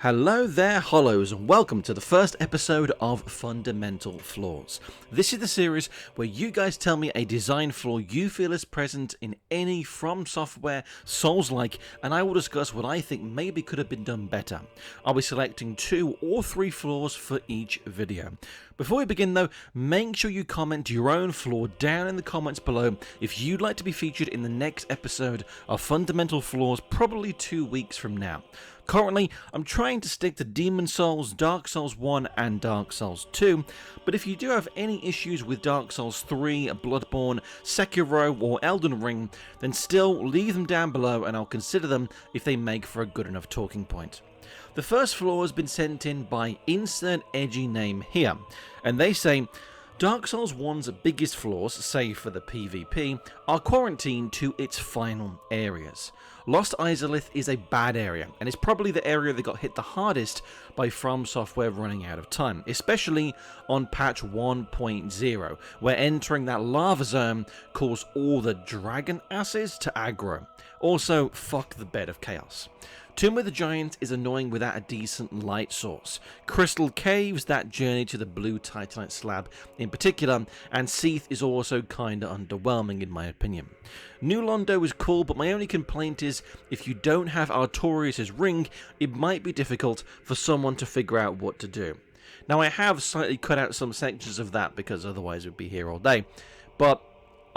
Hello there, Hollows, and welcome to the first episode of Fundamental Flaws. This is the series where you guys tell me a design flaw you feel is present in any From Software Souls-like, and I will discuss what I think maybe could have been done better. I'll be selecting 2 or 3 flaws for each video. Before we begin though, make sure you comment your own flaw down in the comments below if you'd like to be featured in the next episode of Fundamental Flaws, probably 2 weeks from now. Currently, I'm trying to stick to Demon Souls, Dark Souls 1 and Dark Souls 2, but if you do have any issues with Dark Souls 3, Bloodborne, Sekiro or Elden Ring, then still leave them down below and I'll consider them if they make for a good enough talking point. The first flaw has been sent in by insert edgy name here, and they say, Dark Souls 1's biggest flaws, save for the PvP, are quarantined to its final areas. Lost Izalith is a bad area, and it's probably the area that got hit the hardest by From Software running out of time, especially on patch 1.0, where entering that lava zone caused all the dragon asses to aggro. Also, fuck the Bed of Chaos. Tomb of the Giant is annoying without a decent light source. Crystal Caves, that journey to the blue titanite slab in particular, and Seath is also kinda underwhelming in my opinion. New Londo is cool, but my only complaint is if you don't have Artorias' ring, it might be difficult for someone to figure out what to do. Now I have slightly cut out some sections of that because otherwise we'd be here all day, but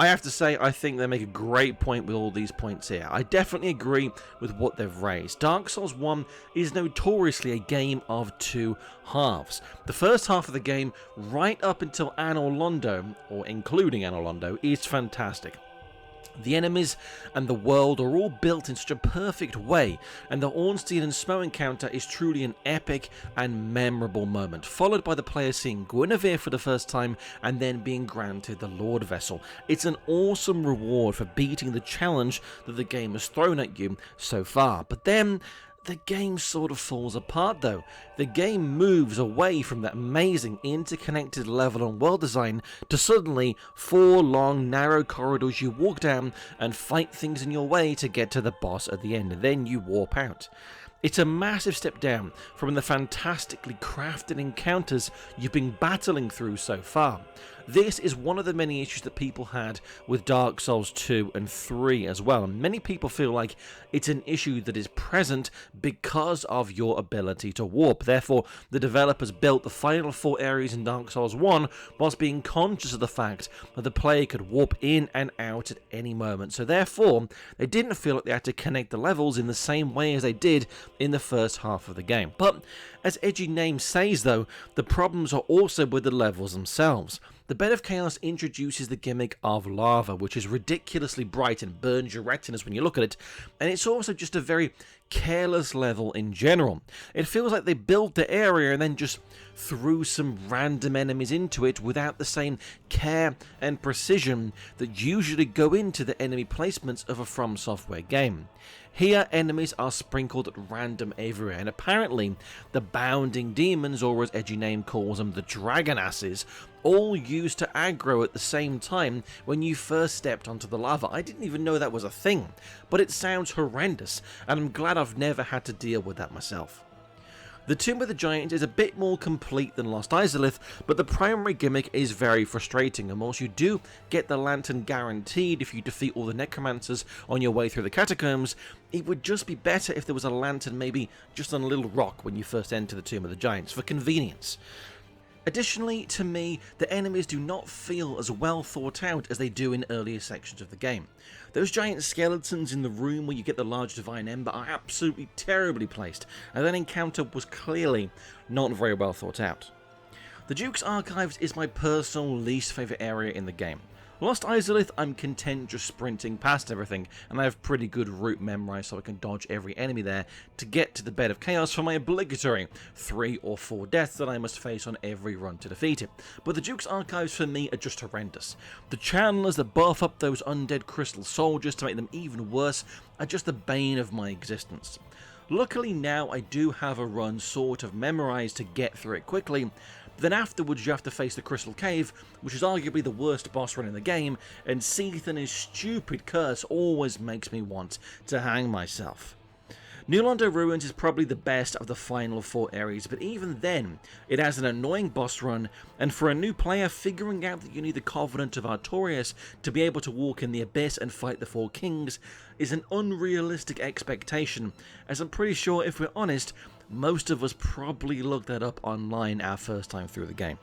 I have to say, I think they make a great point with all these points here. I definitely agree with what they've raised. Dark Souls 1 is notoriously a game of 2 halves. The first half of the game, right up until Anor Londo, or including Anor Londo, is fantastic. The enemies and the world are all built in such a perfect way, and the Ornstein and Smough encounter is truly an epic and memorable moment, followed by the player seeing Guinevere for the first time and then being granted the Lord Vessel. It's an awesome reward for beating the challenge that the game has thrown at you so far, but then the game sort of falls apart though. The game moves away from that amazing interconnected level and world design to suddenly 4 long narrow corridors you walk down and fight things in your way to get to the boss at the end, and then you warp out. It's a massive step down from the fantastically crafted encounters you've been battling through so far. This is one of the many issues that people had with Dark Souls 2 and 3 as well, and many people feel like it's an issue that is present because of your ability to warp. Therefore, the developers built the final 4 areas in Dark Souls 1 whilst being conscious of the fact that the player could warp in and out at any moment, so therefore they didn't feel like they had to connect the levels in the same way as they did in the first half of the game. But as Edgy Name says though, the problems are also with the levels themselves. The Bed of Chaos introduces the gimmick of lava, which is ridiculously bright and burns your retinas when you look at it, and it's also just a very careless level in general. It feels like they built the area and then just threw some random enemies into it without the same care and precision that usually go into the enemy placements of a From Software game. Here, enemies are sprinkled at random everywhere, and apparently the bounding demons, or as Edgy Name calls them, the dragon asses, all used to aggro at the same time when you first stepped onto the lava. I didn't even know that was a thing, but it sounds horrendous, and I'm glad I've never had to deal with that myself. The Tomb of the Giant is a bit more complete than Lost Izalith, but the primary gimmick is very frustrating, and whilst you do get the lantern guaranteed if you defeat all the necromancers on your way through the catacombs, it would just be better if there was a lantern maybe just on a little rock when you first enter the Tomb of the Giants, for convenience. Additionally, to me, the enemies do not feel as well thought out as they do in earlier sections of the game. Those giant skeletons in the room where you get the large divine ember are absolutely terribly placed, and that encounter was clearly not very well thought out. The Duke's Archives is my personal least favourite area in the game. Lost Izalith, I'm content just sprinting past everything, and I have pretty good route memorized so I can dodge every enemy there to get to the Bed of Chaos for my obligatory 3 or 4 deaths that I must face on every run to defeat it. But the Duke's Archives for me are just horrendous. The channelers that buff up those undead crystal soldiers to make them even worse are just the bane of my existence. Luckily now I do have a run sort of memorized to get through it quickly, but then afterwards you have to face the Crystal Cave, which is arguably the worst boss run in the game, and Seath and his stupid curse always makes me want to hang myself. New Londo Ruins is probably the best of the final 4 areas, but even then, it has an annoying boss run, and for a new player, figuring out that you need the Covenant of Artorias to be able to walk in the Abyss and fight the 4 Kings is an unrealistic expectation, as I'm pretty sure, if we're honest, most of us probably looked that up online our first time through the game.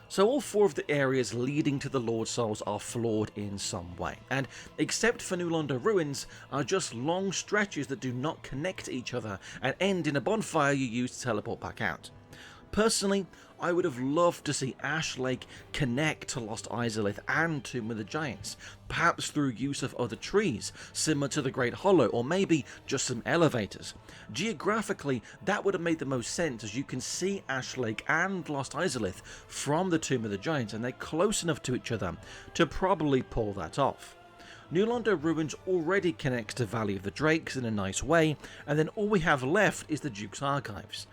So all 4 of the areas leading to the Lord Souls are flawed in some way, and except for New Londo Ruins, are just long stretches that do not connect to each other and end in a bonfire you use to teleport back out. Personally, I would have loved to see Ash Lake connect to Lost Izalith and Tomb of the Giants, perhaps through use of other trees, similar to the Great Hollow, or maybe just some elevators. Geographically, that would have made the most sense, as you can see Ash Lake and Lost Izalith from the Tomb of the Giants, and they're close enough to each other to probably pull that off. New Londo Ruins already connects to Valley of the Drakes in a nice way, and then all we have left is the Duke's Archives.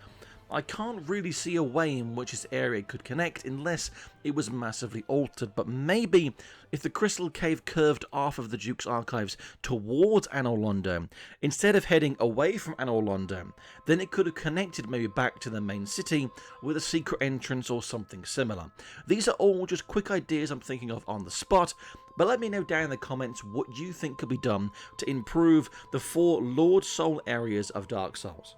I can't really see a way in which this area could connect unless it was massively altered, but maybe if the Crystal Cave curved off of the Duke's Archives towards Anor Londo, instead of heading away from Anor Londo, then it could have connected maybe back to the main city with a secret entrance or something similar. These are all just quick ideas I'm thinking of on the spot, but let me know down in the comments what you think could be done to improve the 4 Lord Soul areas of Dark Souls.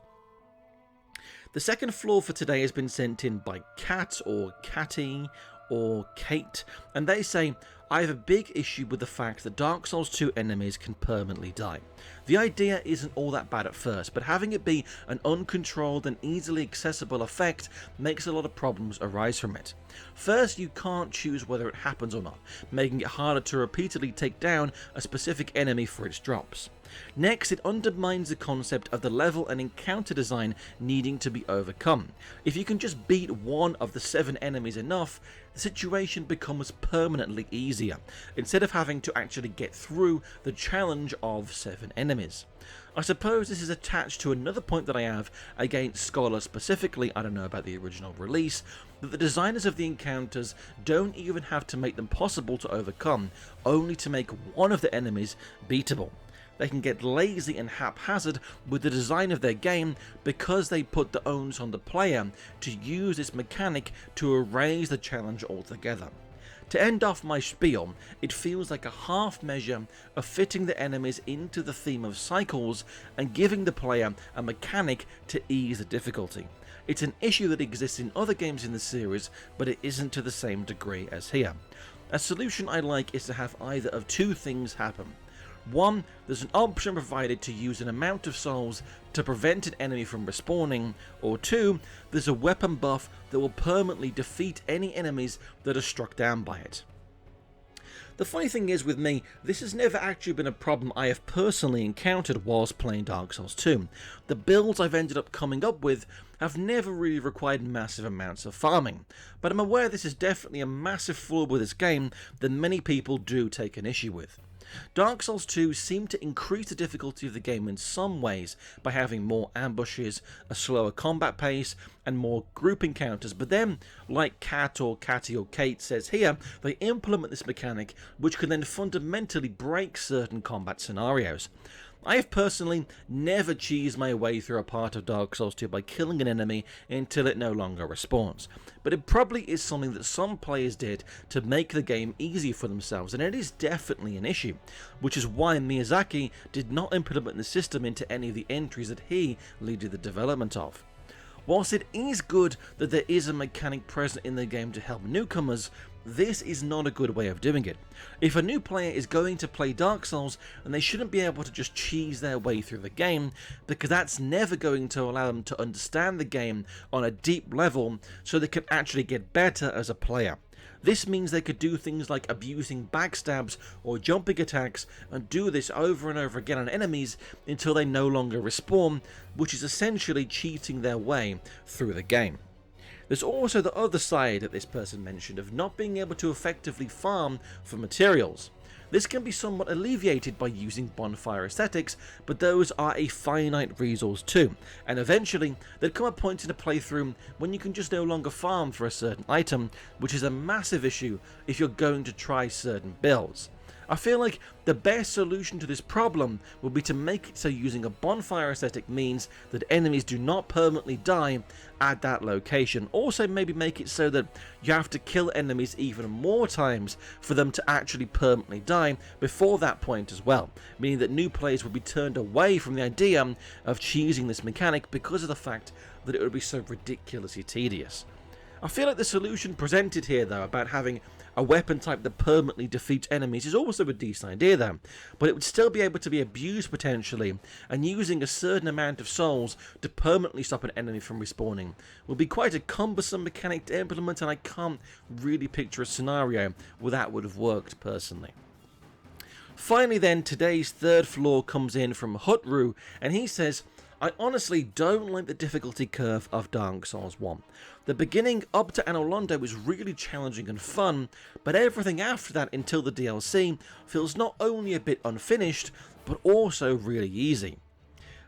The second flaw for today has been sent in by Kat or Catty or Kate, and they say, I have a big issue with the fact that Dark Souls 2 enemies can permanently die. The idea isn't all that bad at first, but having it be an uncontrolled and easily accessible effect makes a lot of problems arise from it. First, you can't choose whether it happens or not, making it harder to repeatedly take down a specific enemy for its drops. Next, it undermines the concept of the level and encounter design needing to be overcome. If you can just beat one of the 7 enemies enough, the situation becomes permanently easier, instead of having to actually get through the challenge of 7 enemies. I suppose this is attached to another point that I have against Scholar specifically, I don't know about the original release, that the designers of the encounters don't even have to make them possible to overcome, only to make one of the enemies beatable. They can get lazy and haphazard with the design of their game because they put the onus on the player to use this mechanic to erase the challenge altogether. To end off my spiel, it feels like a half measure of fitting the enemies into the theme of cycles and giving the player a mechanic to ease the difficulty. It's an issue that exists in other games in the series, but it isn't to the same degree as here. A solution I like is to have either of 2 things happen. 1, there's an option provided to use an amount of souls to prevent an enemy from respawning, or 2, there's a weapon buff that will permanently defeat any enemies that are struck down by it. The funny thing is with me, this has never actually been a problem I have personally encountered whilst playing Dark Souls 2. The builds I've ended up coming up with have never really required massive amounts of farming, but I'm aware this is definitely a massive flaw with this game that many people do take an issue with. Dark Souls 2 seemed to increase the difficulty of the game in some ways by having more ambushes, a slower combat pace, and more group encounters, but then, like Kat or Catty or Kate says here, they implement this mechanic which can then fundamentally break certain combat scenarios. I have personally never cheesed my way through a part of Dark Souls 2 by killing an enemy until it no longer respawns, but it probably is something that some players did to make the game easier for themselves, and it is definitely an issue, which is why Miyazaki did not implement the system into any of the entries that he leaded the development of. Whilst it is good that there is a mechanic present in the game to help newcomers, this is not a good way of doing it. If a new player is going to play Dark Souls, then they shouldn't be able to just cheese their way through the game, because that's never going to allow them to understand the game on a deep level so they can actually get better as a player. This means they could do things like abusing backstabs or jumping attacks and do this over and over again on enemies until they no longer respawn, which is essentially cheating their way through the game. There's also the other side that this person mentioned of not being able to effectively farm for materials. This can be somewhat alleviated by using bonfire aesthetics, but those are a finite resource too, and eventually there'd come a point in a playthrough when you can just no longer farm for a certain item, which is a massive issue if you're going to try certain builds. I feel like the best solution to this problem would be to make it so using a bonfire aesthetic means that enemies do not permanently die at that location. Also maybe make it so that you have to kill enemies even more times for them to actually permanently die before that point as well, meaning that new players would be turned away from the idea of cheesing this mechanic because of the fact that it would be so ridiculously tedious. I feel like the solution presented here though about having a weapon type that permanently defeats enemies is also a decent idea though, but it would still be able to be abused potentially, and using a certain amount of souls to permanently stop an enemy from respawning would be quite a cumbersome mechanic to implement, and I can't really picture a scenario where that would have worked personally. Finally then, today's third flaw comes in from Hutru, and he says, I honestly don't like the difficulty curve of Dark Souls 1. The beginning up to Anor Londo was really challenging and fun, but everything after that until the DLC feels not only a bit unfinished, but also really easy.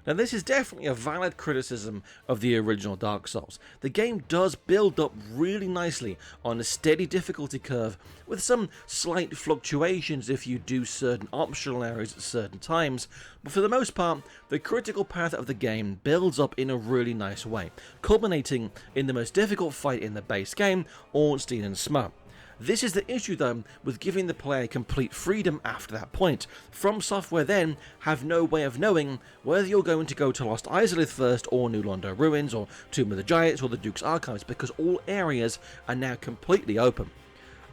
Now this is definitely a valid criticism of the original Dark Souls. The game does build up really nicely on a steady difficulty curve, with some slight fluctuations if you do certain optional areas at certain times, but for the most part, the critical path of the game builds up in a really nice way, culminating in the most difficult fight in the base game, Ornstein and Smut. This is the issue though with giving the player complete freedom after that point. From Software then have no way of knowing whether you're going to go to Lost Izalith first, or New Londo Ruins, or Tomb of the Giants, or the Duke's Archives, because all areas are now completely open.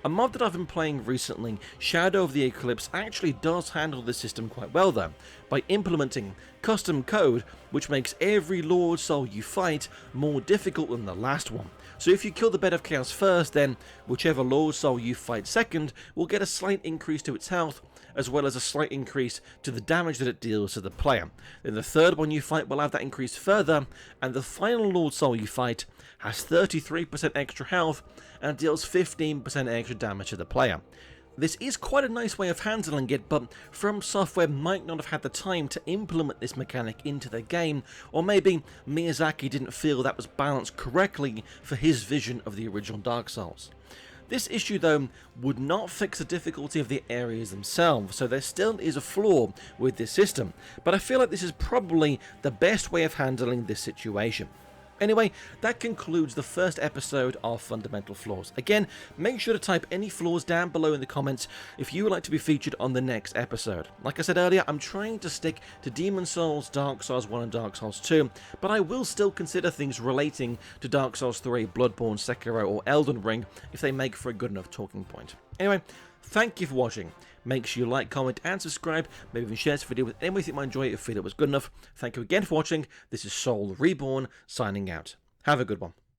A mod that I've been playing recently, Shadow of the Eclipse, actually does handle this system quite well though, by implementing custom code which makes every Lord Soul you fight more difficult than the last one. So if you kill the Bed of Chaos first, then whichever Lord Soul you fight second will get a slight increase to its health, as well as a slight increase to the damage that it deals to the player. Then the third one you fight will have that increase further, and the final Lord Soul you fight has 33% extra health and deals 15% extra damage to the player. This is quite a nice way of handling it, but From Software might not have had the time to implement this mechanic into their game, or maybe Miyazaki didn't feel that was balanced correctly for his vision of the original Dark Souls. This issue though would not fix the difficulty of the areas themselves, so there still is a flaw with this system, but I feel like this is probably the best way of handling this situation. Anyway, that concludes the first episode of Fundamental Flaws. Again, make sure to type any flaws down below in the comments if you would like to be featured on the next episode. Like I said earlier, I'm trying to stick to Demon Souls, Dark Souls 1 and Dark Souls 2, but I will still consider things relating to Dark Souls 3, Bloodborne, Sekiro or Elden Ring if they make for a good enough talking point. Anyway, thank you for watching. Make sure you like, comment and subscribe. Maybe even share this video with anyone you think might enjoy it if you feel it was good enough. Thank you again for watching. This is SoulReborn signing out. Have a good one.